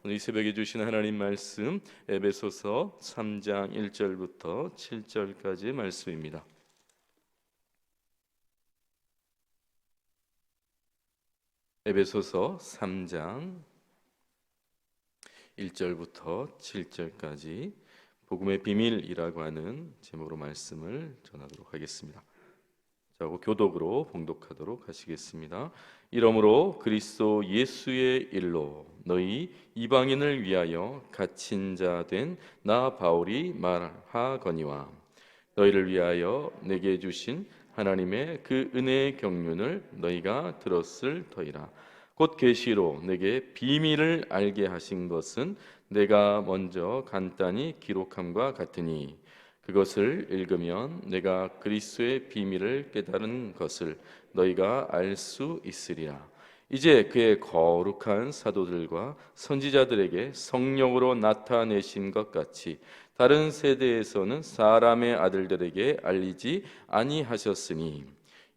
오늘 이 새벽에 주신 하나님 말씀 에베소서 3장 1절부터 7절까지의 말씀입니다. 에베소서 3장 1절부터 7절까지 복음의 비밀이라고 하는 제목으로 말씀을 전하도록 하겠습니다. 자, 교독으로 봉독하도록 하시겠습니다. 이러므로 그리스도 예수의 일로 너희 이방인을 위하여 갇힌 자 된 나 바울이 말하거니와 너희를 위하여 내게 주신 하나님의 그 은혜의 경륜을 너희가 들었을 터이라. 곧 계시로 내게 비밀을 알게 하신 것은 내가 먼저 간단히 기록함과 같으니 그것을 읽으면 내가 그리스도의 비밀을 깨달은 것을 너희가 알 수 있으리라. 이제 그의 거룩한 사도들과 선지자들에게 성령으로 나타내신 것 같이 다른 세대에서는 사람의 아들들에게 알리지 아니하셨으니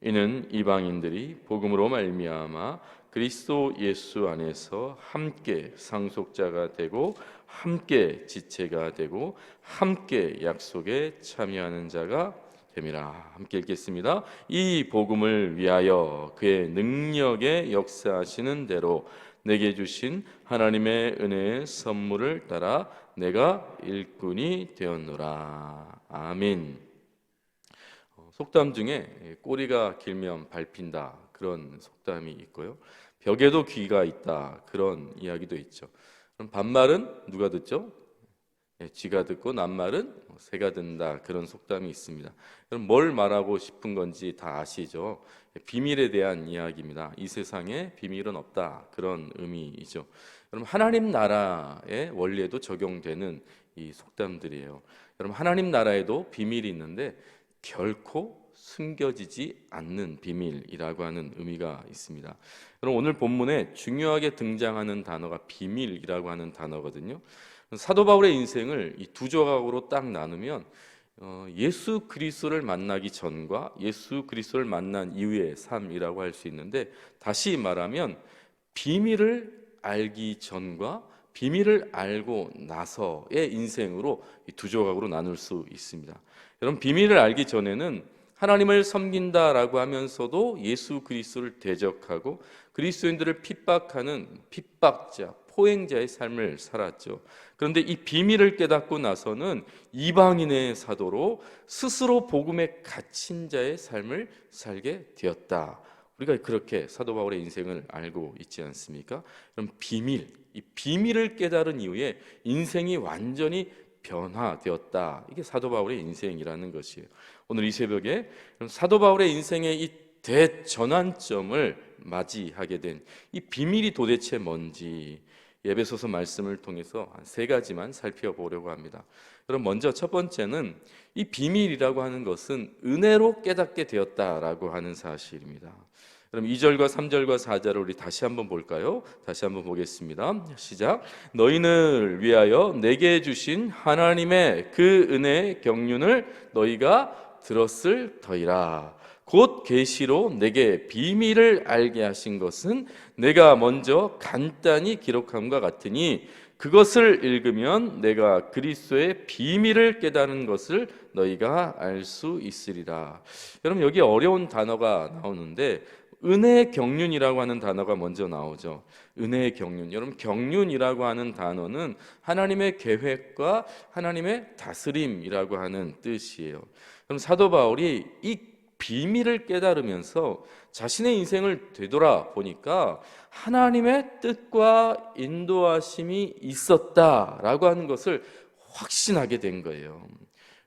이는 이방인들이 복음으로 말미암아 그리스도 예수 안에서 함께 상속자가 되고 함께 지체가 되고 함께 약속에 참여하는 자가 됨이라. 함께 읽겠습니다. 이 복음을 위하여 그의 능력에 역사하시는 대로 내게 주신 하나님의 은혜의 선물을 따라 내가 일꾼이 되었노라. 아멘. 속담 중에 꼬리가 길면 밟힌다 그런 속담이 있고요. 벽에도 귀가 있다 그런 이야기도 있죠. 그럼 반말은 누가 듣죠? 쥐가 듣고 낱말은 새가 듣는다 그런 속담이 있습니다. 그럼 뭘 말하고 싶은 건지 다 아시죠? 비밀에 대한 이야기입니다. 이 세상에 비밀은 없다 그런 의미이죠. 그럼 하나님 나라의 원리에도 적용되는 이 속담들이에요. 여러분 하나님 나라에도 비밀이 있는데 결코 숨겨지지 않는 비밀이라고 하는 의미가 있습니다. 그럼 오늘 본문에 중요하게 등장하는 단어가 비밀이라고 하는 단어거든요. 사도 바울의 인생을 이 두 조각으로 딱 나누면 예수 그리스도를 만나기 전과 예수 그리스도를 만난 이후의 삶이라고 할 수 있는데, 다시 말하면 비밀을 알기 전과 비밀을 알고 나서의 인생으로 이 두 조각으로 나눌 수 있습니다. 여러분 비밀을 알기 전에는 하나님을 섬긴다라고 하면서도 예수 그리스도를 대적하고 그리스도인들을 핍박하는 핍박자, 포행자의 삶을 살았죠. 그런데 이 비밀을 깨닫고 나서는 이방인의 사도로 스스로 복음에 갇힌 자의 삶을 살게 되었다. 우리가 그렇게 사도 바울의 인생을 알고 있지 않습니까? 그럼 이 비밀을 깨달은 이후에 인생이 완전히 변화되었다. 이게 사도 바울의 인생이라는 것이에요. 오늘 이 새벽에 사도 바울의 인생의 이 대전환점을 맞이하게 된 이 비밀이 도대체 뭔지 에베소서 말씀을 통해서 한 세 가지만 살펴보려고 합니다. 그럼 먼저 첫 번째는 이 비밀이라고 하는 것은 은혜로 깨닫게 되었다라고 하는 사실입니다. 그럼 2절과 3절과 4절을 우리 다시 한번 볼까요? 다시 한번 보겠습니다. 시작. 너희를 위하여 내게 주신 하나님의 그 은혜의 경륜을 너희가 들었을 터이라. 곧 계시로 내게 비밀을 알게 하신 것은 내가 먼저 간단히 기록함과 같으니 그것을 읽으면 내가 그리스도의 비밀을 깨달은 것을 너희가 알 수 있으리라. 여러분 여기 어려운 단어가 나오는데 은혜의 경륜이라고 하는 단어가 먼저 나오죠. 은혜의 경륜. 여러분 경륜이라고 하는 단어는 하나님의 계획과 하나님의 다스림이라고 하는 뜻이에요. 그럼 사도 바울이 이 비밀을 깨달으면서 자신의 인생을 되돌아 보니까 하나님의 뜻과 인도하심이 있었다라고 하는 것을 확신하게 된 거예요.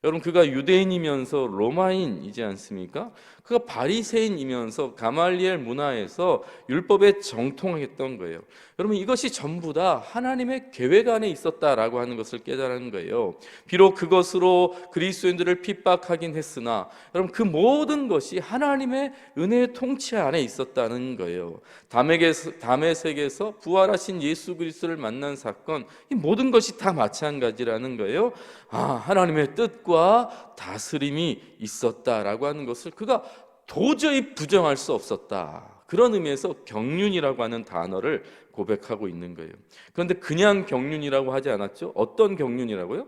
여러분 그가 유대인이면서 로마인이지 않습니까? 그가 바리새인이면서 가말리엘 문화에서 율법에 정통했던 거예요. 여러분 이것이 전부 다 하나님의 계획 안에 있었다라고 하는 것을 깨달은 거예요. 비록 그것으로 그리스도인들을 핍박하긴 했으나 여러분 그 모든 것이 하나님의 은혜의 통치 안에 있었다는 거예요. 담에색에서 부활하신 예수 그리스도를 만난 사건, 이 모든 것이 다 마찬가지라는 거예요. 하나님의 뜻과 다스림이 있었다라고 하는 것을 그가 도저히 부정할 수 없었다. 그런 의미에서 경륜이라고 하는 단어를 고백하고 있는 거예요. 그런데 그냥 경륜이라고 하지 않았죠? 어떤 경륜이라고요?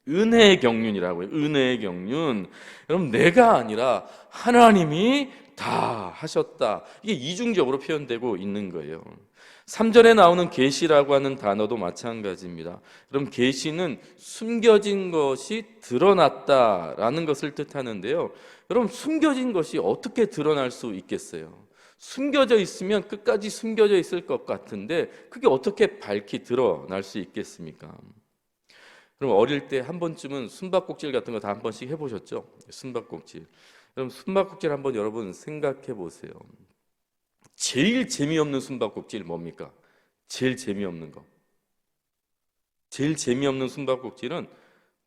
은혜의 경륜이라고요. 은혜의 경륜. 여러분, 내가 아니라 하나님이 다 하셨다. 이게 이중적으로 표현되고 있는 거예요. 3절에 나오는 계시라고 하는 단어도 마찬가지입니다. 그럼 계시는 숨겨진 것이 드러났다라는 것을 뜻하는데요. 여러분, 숨겨진 것이 어떻게 드러날 수 있겠어요? 숨겨져 있으면 끝까지 숨겨져 있을 것 같은데 그게 어떻게 밝히 드러날 수 있겠습니까? 그럼 어릴 때 한 번쯤은 숨바꼭질 같은 거 다 한 번씩 해보셨죠? 숨바꼭질. 그럼 숨바꼭질 한번 여러분 생각해 보세요. 제일 재미없는 숨바꼭질 뭡니까? 제일 재미없는 거. 제일 재미없는 숨바꼭질은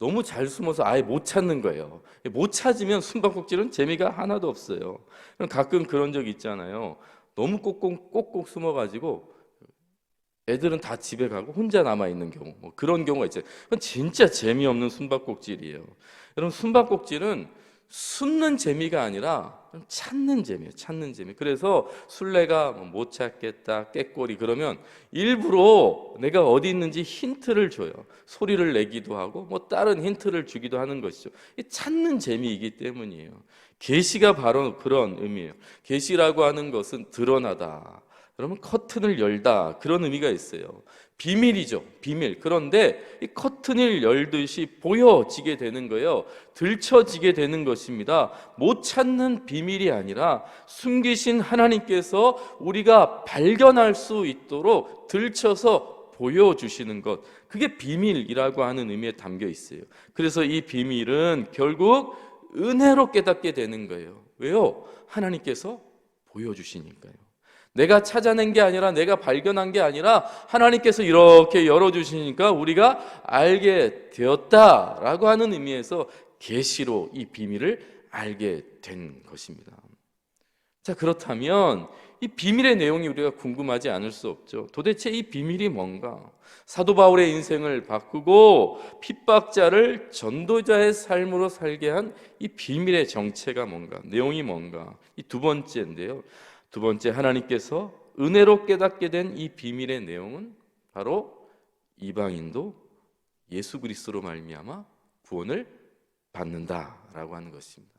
너무 잘 숨어서 아예 못 찾는 거예요. 못 찾으면 숨바꼭질은 재미가 하나도 없어요. 가끔 그런 적 있잖아요. 너무 꼭꼭 숨어가지고 애들은 다 집에 가고 혼자 남아 있는 경우, 뭐 그런 경우가 있어요. 그건 진짜 재미없는 숨바꼭질이에요. 여러분, 숨바꼭질은 숨는 재미가 아니라 찾는 재미예요. 찾는 재미. 그래서 술래가 못 찾겠다, 깨꼬리 그러면 일부러 내가 어디 있는지 힌트를 줘요. 소리를 내기도 하고 뭐 다른 힌트를 주기도 하는 것이죠. 찾는 재미이기 때문이에요. 계시가 바로 그런 의미예요. 계시라고 하는 것은 드러나다. 그러면 커튼을 열다, 그런 의미가 있어요. 비밀이죠, 비밀. 그런데 이 커튼을 열듯이 보여지게 되는 거예요. 들춰지게 되는 것입니다. 못 찾는 비밀이 아니라 숨기신 하나님께서 우리가 발견할 수 있도록 들춰서 보여주시는 것, 그게 비밀이라고 하는 의미에 담겨 있어요. 그래서 이 비밀은 결국 은혜로 깨닫게 되는 거예요. 왜요? 하나님께서 보여주시니까요. 내가 찾아낸 게 아니라 내가 발견한 게 아니라 하나님께서 이렇게 열어주시니까 우리가 알게 되었다라고 하는 의미에서 계시로 이 비밀을 알게 된 것입니다. 자, 그렇다면 이 비밀의 내용이 우리가 궁금하지 않을 수 없죠. 도대체 이 비밀이 뭔가? 사도 바울의 인생을 바꾸고 핍박자를 전도자의 삶으로 살게 한 이 비밀의 정체가 뭔가? 내용이 뭔가? 이 두 번째인데요. 두 번째, 하나님께서 은혜로 깨닫게 된 이 비밀의 내용은 바로 이방인도 예수 그리스도로 말미암아 구원을 받는다라고 하는 것입니다.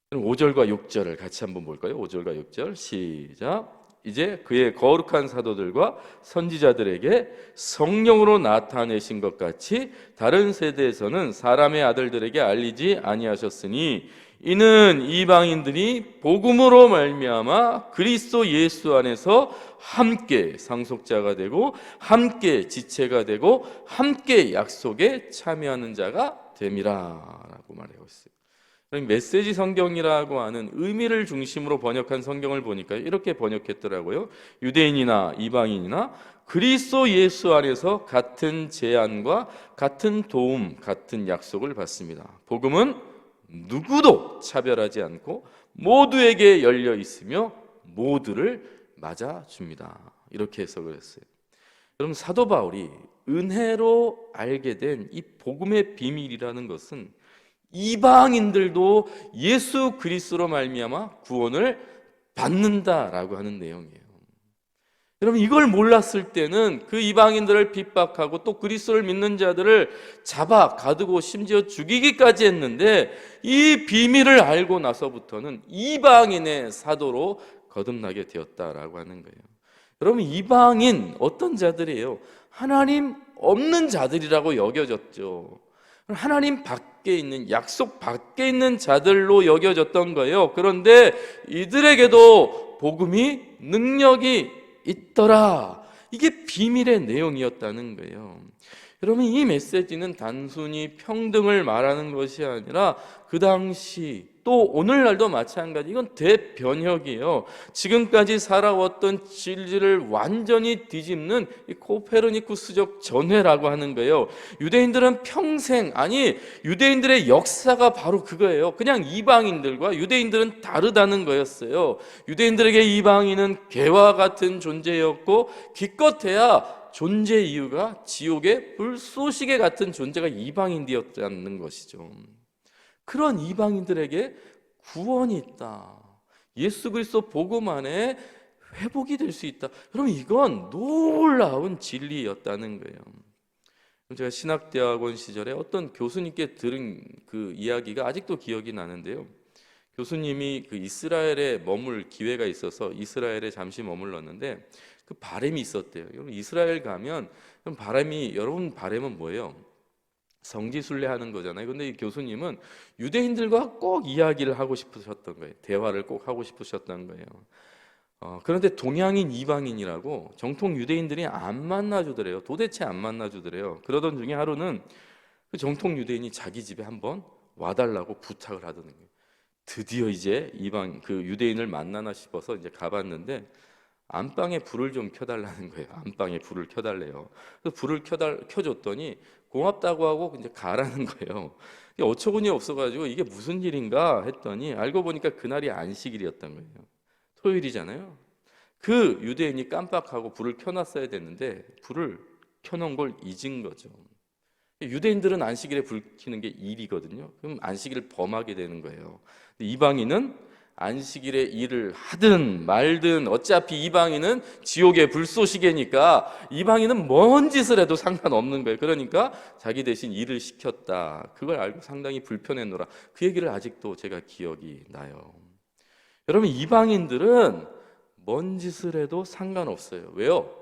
그럼 5절과 6절을 같이 한번 볼까요? 5절과 6절 시작. 이제 그의 거룩한 사도들과 선지자들에게 성령으로 나타내신 것 같이 다른 세대에서는 사람의 아들들에게 알리지 아니하셨으니 이는 이방인들이 복음으로 말미암아 그리스도 예수 안에서 함께 상속자가 되고 함께 지체가 되고 함께 약속에 참여하는 자가 됨이라라고 말하고 있어요. 메시지 성경이라고 하는 의미를 중심으로 번역한 성경을 보니까 이렇게 번역했더라고요. 유대인이나 이방인이나 그리스도 예수 안에서 같은 제안과 같은 도움, 같은 약속을 받습니다. 복음은 누구도 차별하지 않고 모두에게 열려 있으며 모두를 맞아줍니다. 이렇게 해석을 했어요. 여러분, 사도 바울이 은혜로 알게 된 이 복음의 비밀이라는 것은 이방인들도 예수 그리스도로 말미암아 구원을 받는다라고 하는 내용이에요. 여러분, 이걸 몰랐을 때는 그 이방인들을 핍박하고 또 그리스도를 믿는 자들을 잡아 가두고 심지어 죽이기까지 했는데 이 비밀을 알고 나서부터는 이방인의 사도로 거듭나게 되었다라고 하는 거예요. 여러분, 이방인 어떤 자들이에요? 하나님 없는 자들이라고 여겨졌죠. 하나님 밖에 있는, 약속 밖에 있는 자들로 여겨졌던 거예요. 그런데 이들에게도 복음이 능력이 있더라. 이게 비밀의 내용이었다는 거예요. 여러분, 이 메시지는 단순히 평등을 말하는 것이 아니라 그 당시 또 오늘날도 마찬가지, 이건 대변혁이에요. 지금까지 살아왔던 진리를 완전히 뒤집는 이 코페르니쿠스적 전회라고 하는 거예요. 유대인들은 평생, 아니 유대인들의 역사가 바로 그거예요. 그냥 이방인들과 유대인들은 다르다는 거였어요. 유대인들에게 이방인은 개와 같은 존재였고 기껏해야 존재 이유가 지옥의 불쏘시개 같은 존재가 이방인이었다는 것이죠. 그런 이방인들에게 구원이 있다. 예수 그리스도 복음 안에 회복이 될 수 있다. 여러분, 이건 놀라운 진리였다는 거예요. 제가 신학대학원 시절에 어떤 교수님께 들은 그 이야기가 아직도 기억이 나는데요. 교수님이 그 이스라엘에 머물 기회가 있어서 이스라엘에 잠시 머물렀는데 그 바람이 있었대요. 여러분, 이스라엘 가면 여러분 바람은 뭐예요? 성지순례하는 거잖아요. 근데 이 교수님은 유대인들과 꼭 이야기를 하고 싶으셨던 거예요. 대화를 꼭 하고 싶으셨던 거예요. 그런데 동양인 이방인이라고 정통 유대인들이 안 만나주더래요. 도대체 안 만나주더래요. 그러던 중에 하루는 그 정통 유대인이 자기 집에 한번 와달라고 부탁을 하더는 거예요. 드디어 이제 이방 그 유대인을 만나나 싶어서 이제 가봤는데 안방에 불을 좀 켜달라는 거예요. 안방에 불을 켜달래요. 그래서 불을 켜줬더니 고맙다고 하고 이제 가라는 거예요. 어처구니 없어가지고 이게 무슨 일인가 했더니 알고 보니까 그날이 안식일이었던 거예요. 토요일이잖아요. 그 유대인이 깜빡하고 불을 켜놨어야 됐는데 불을 켜놓은 걸 잊은 거죠. 유대인들은 안식일에 불 켜는 게 일이거든요. 그럼 안식일을 범하게 되는 거예요. 이방인은 안식일에 일을 하든 말든 어차피 이방인은 지옥의 불쏘시개니까 이방인은 뭔 짓을 해도 상관없는 거예요. 그러니까 자기 대신 일을 시켰다. 그걸 알고 상당히 불편했노라. 그 얘기를 아직도 제가 기억이 나요. 여러분, 이방인들은 뭔 짓을 해도 상관없어요. 왜요?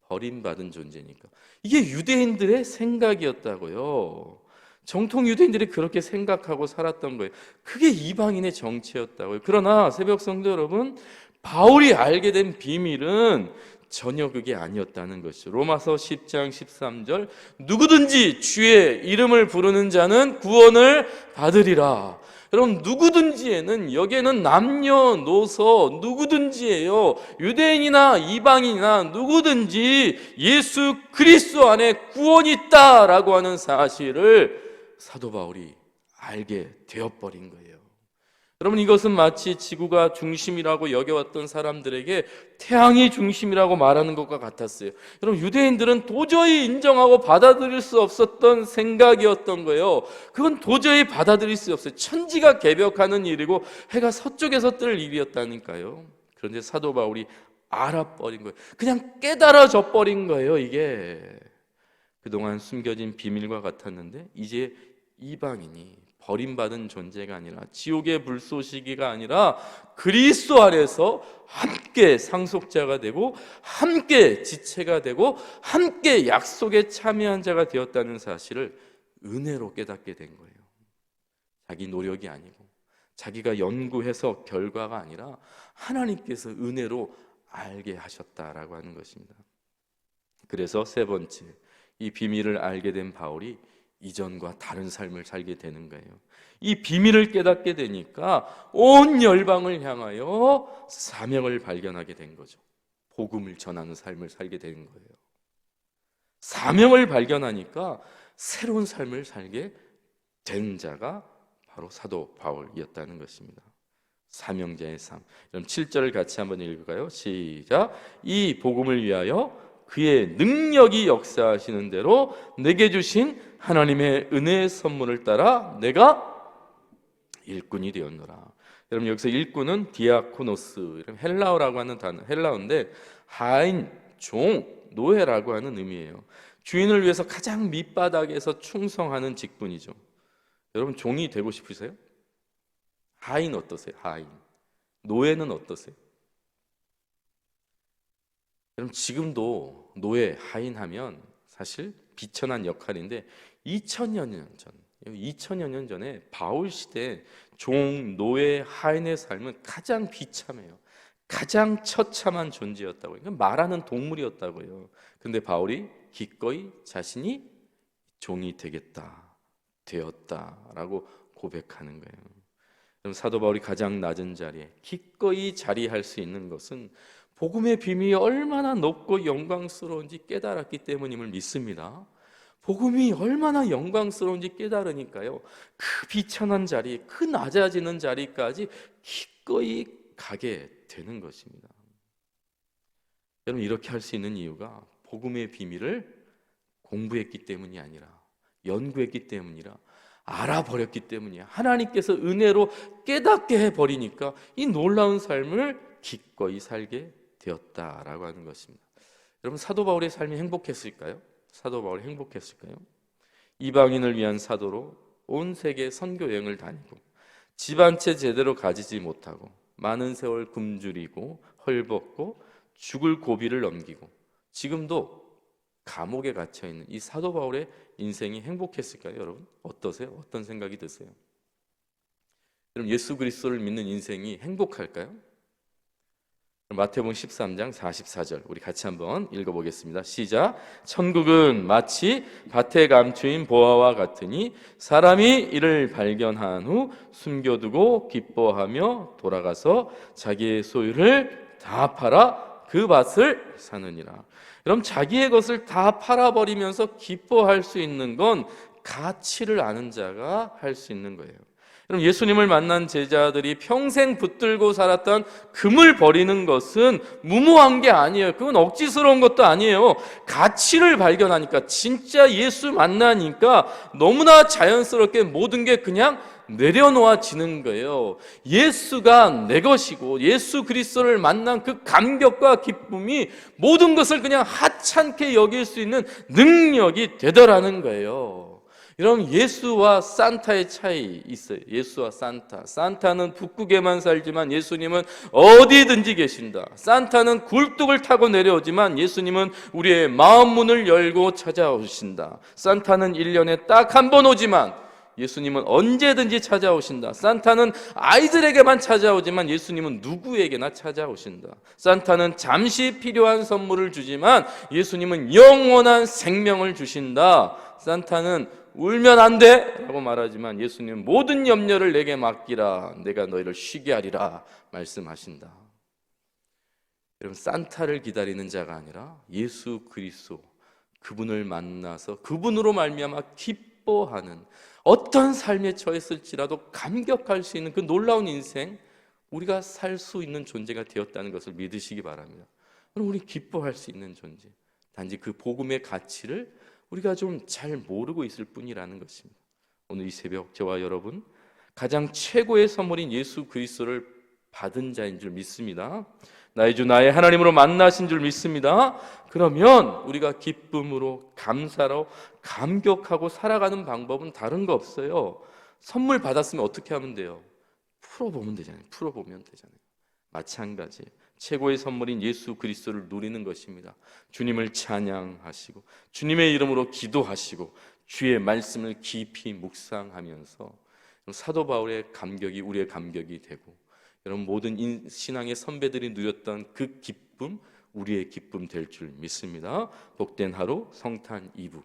버림받은 존재니까. 이게 유대인들의 생각이었다고요. 정통 유대인들이 그렇게 생각하고 살았던 거예요. 그게 이방인의 정체였다고요. 그러나 새벽 성도 여러분, 바울이 알게 된 비밀은 전혀 그게 아니었다는 것이죠. 로마서 10장 13절, 누구든지 주의 이름을 부르는 자는 구원을 받으리라. 여러분, 누구든지에는 여기에는 남녀노소 누구든지예요. 유대인이나 이방인이나 누구든지 예수 그리스도 안에 구원이 있다라고 하는 사실을 사도 바울이 알게 되어버린 거예요. 여러분, 이것은 마치 지구가 중심이라고 여겨왔던 사람들에게 태양이 중심이라고 말하는 것과 같았어요. 여러분, 유대인들은 도저히 인정하고 받아들일 수 없었던 생각이었던 거예요. 그건 도저히 받아들일 수 없어요. 천지가 개벽하는 일이고 해가 서쪽에서 뜰 일이었다니까요. 그런데 사도 바울이 알아버린 거예요. 그냥 깨달아져 버린 거예요. 이게 그동안 숨겨진 비밀과 같았는데 이제 이방인이 버림받은 존재가 아니라 지옥의 불쏘시개가 아니라 그리스도 안에서 함께 상속자가 되고 함께 지체가 되고 함께 약속에 참여한 자가 되었다는 사실을 은혜로 깨닫게 된 거예요. 자기 노력이 아니고 자기가 연구해서 결과가 아니라 하나님께서 은혜로 알게 하셨다라고 하는 것입니다. 그래서 세 번째, 이 비밀을 알게 된 바울이 이전과 다른 삶을 살게 되는 거예요. 이 비밀을 깨닫게 되니까 온 열방을 향하여 사명을 발견하게 된 거죠. 복음을 전하는 삶을 살게 되는 거예요. 사명을 발견하니까 새로운 삶을 살게 된 자가 바로 사도 바울이었다는 것입니다. 사명자의 삶. 그럼 7절을 같이 한번 읽을까요? 시작. 이 복음을 위하여 그의 능력이 역사하시는 대로 내게 주신 하나님의 은혜의 선물을 따라 내가 일꾼이 되었노라. 여러분, 여기서 일꾼은 디아코노스, 헬라어라고 하는 단어, 헬라어인데 하인, 종, 노예라고 하는 의미예요. 주인을 위해서 가장 밑바닥에서 충성하는 직분이죠. 여러분, 종이 되고 싶으세요? 하인 어떠세요? 하인. 노예는 어떠세요? 여러분, 지금도 노예, 하인하면 사실 비천한 역할인데 2000여 년 전에 바울 시대 종, 노예, 하인의 삶은 가장 비참해요. 가장 처참한 존재였다고요. 말하는 동물이었다고요. 근데 바울이 기꺼이 자신이 종이 되었다라고 고백하는 거예요. 그럼 사도 바울이 가장 낮은 자리에 기꺼이 자리할 수 있는 것은 복음의 비밀이 얼마나 높고 영광스러운지 깨달았기 때문임을 믿습니다. 복음이 얼마나 영광스러운지 깨달으니까요, 그 비천한 자리, 그 낮아지는 자리까지 기꺼이 가게 되는 것입니다. 여러분, 이렇게 할 수 있는 이유가 복음의 비밀을 공부했기 때문이 아니라, 연구했기 때문이라, 알아버렸기 때문이야. 하나님께서 은혜로 깨닫게 해버리니까 이 놀라운 삶을 기꺼이 살게 되었다라고 하는 것입니다. 여러분, 사도 바울의 삶이 행복했을까요? 사도 바울이 행복했을까요? 이방인을 위한 사도로 온 세계 선교 여행을 다니고 집 한 채 제대로 가지지 못하고 많은 세월 굶주리고 헐벗고 죽을 고비를 넘기고 지금도 감옥에 갇혀있는 이 사도 바울의 인생이 행복했을까요? 여러분, 어떠세요? 어떤 생각이 드세요? 여러분, 예수 그리스도를 믿는 인생이 행복할까요? 마태복음 13장 44절 우리 같이 한번 읽어보겠습니다. 시작. 천국은 마치 밭에 감추인 보화와 같으니 사람이 이를 발견한 후 숨겨두고 기뻐하며 돌아가서 자기의 소유를 다 팔아 그 밭을 사느니라. 그럼 자기의 것을 다 팔아버리면서 기뻐할 수 있는 건 가치를 아는 자가 할 수 있는 거예요. 그럼 예수님을 만난 제자들이 평생 붙들고 살았던 금을 버리는 것은 무모한 게 아니에요. 그건 억지스러운 것도 아니에요. 가치를 발견하니까, 진짜 예수 만나니까 너무나 자연스럽게 모든 게 그냥 내려놓아지는 거예요. 예수가 내 것이고 예수 그리스도를 만난 그 감격과 기쁨이 모든 것을 그냥 하찮게 여길 수 있는 능력이 되더라는 거예요. 여러분, 예수와 산타의 차이 있어요. 예수와 산타. 산타는 북극에만 살지만 예수님은 어디든지 계신다. 산타는 굴뚝을 타고 내려오지만 예수님은 우리의 마음 문을 열고 찾아오신다. 산타는 1년에 딱 한 번 오지만 예수님은 언제든지 찾아오신다. 산타는 아이들에게만 찾아오지만 예수님은 누구에게나 찾아오신다. 산타는 잠시 필요한 선물을 주지만 예수님은 영원한 생명을 주신다. 산타는 울면 안 돼! 라고 말하지만 예수님은 모든 염려를 내게 맡기라. 내가 너희를 쉬게 하리라 말씀하신다. 여러분, 산타를 기다리는 자가 아니라 예수 그리스도, 그분을 만나서 그분으로 말미암아 기뻐하는, 어떤 삶에 처했을지라도 감격할 수 있는 그 놀라운 인생, 우리가 살 수 있는 존재가 되었다는 것을 믿으시기 바랍니다. 그럼 우리 기뻐할 수 있는 존재, 단지 그 복음의 가치를 우리가 좀 잘 모르고 있을 뿐이라는 것입니다. 오늘 이 새벽 저와 여러분 가장 최고의 선물인 예수 그리스도를 받은 자인 줄 믿습니다. 나의 주 나의 하나님으로 만나신 줄 믿습니다. 그러면 우리가 기쁨으로 감사로 감격하고 살아가는 방법은 다른 거 없어요. 선물 받았으면 어떻게 하면 돼요? 풀어보면 되잖아요. 풀어보면 되잖아요. 마찬가지 최고의 선물인 예수 그리스도를 누리는 것입니다. 주님을 찬양하시고 주님의 이름으로 기도하시고 주의 말씀을 깊이 묵상하면서 사도 바울의 감격이 우리의 감격이 되고, 여러분 모든 신앙의 선배들이 누렸던 그 기쁨, 우리의 기쁨 될 줄 믿습니다. 복된 하루 성탄 2부,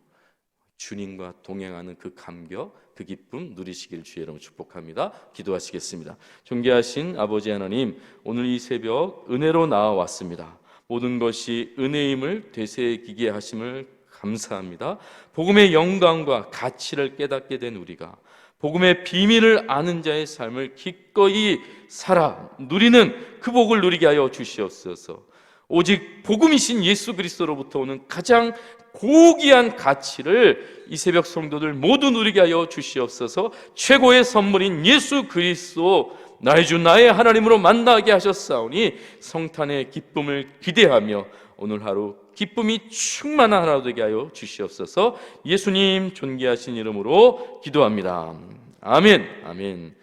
주님과 동행하는 그 감격, 그 기쁨 누리시길 주의 이름으로 축복합니다. 기도하시겠습니다. 존귀하신 아버지 하나님, 오늘 이 새벽 은혜로 나와왔습니다. 모든 것이 은혜임을 되새기게 하심을 감사합니다. 복음의 영광과 가치를 깨닫게 된 우리가 복음의 비밀을 아는 자의 삶을 기꺼이 살아 누리는 그 복을 누리게 하여 주시옵소서. 오직 복음이신 예수 그리스도로부터 오는 가장 고귀한 가치를 이 새벽 성도들 모두 누리게 하여 주시옵소서. 최고의 선물인 예수 그리스도, 나의 주 나의 하나님으로 만나게 하셨사오니 성탄의 기쁨을 기대하며 오늘 하루 기쁨이 충만한 하루 되게 하여 주시옵소서. 예수님 존귀하신 이름으로 기도합니다. 아멘. 아멘.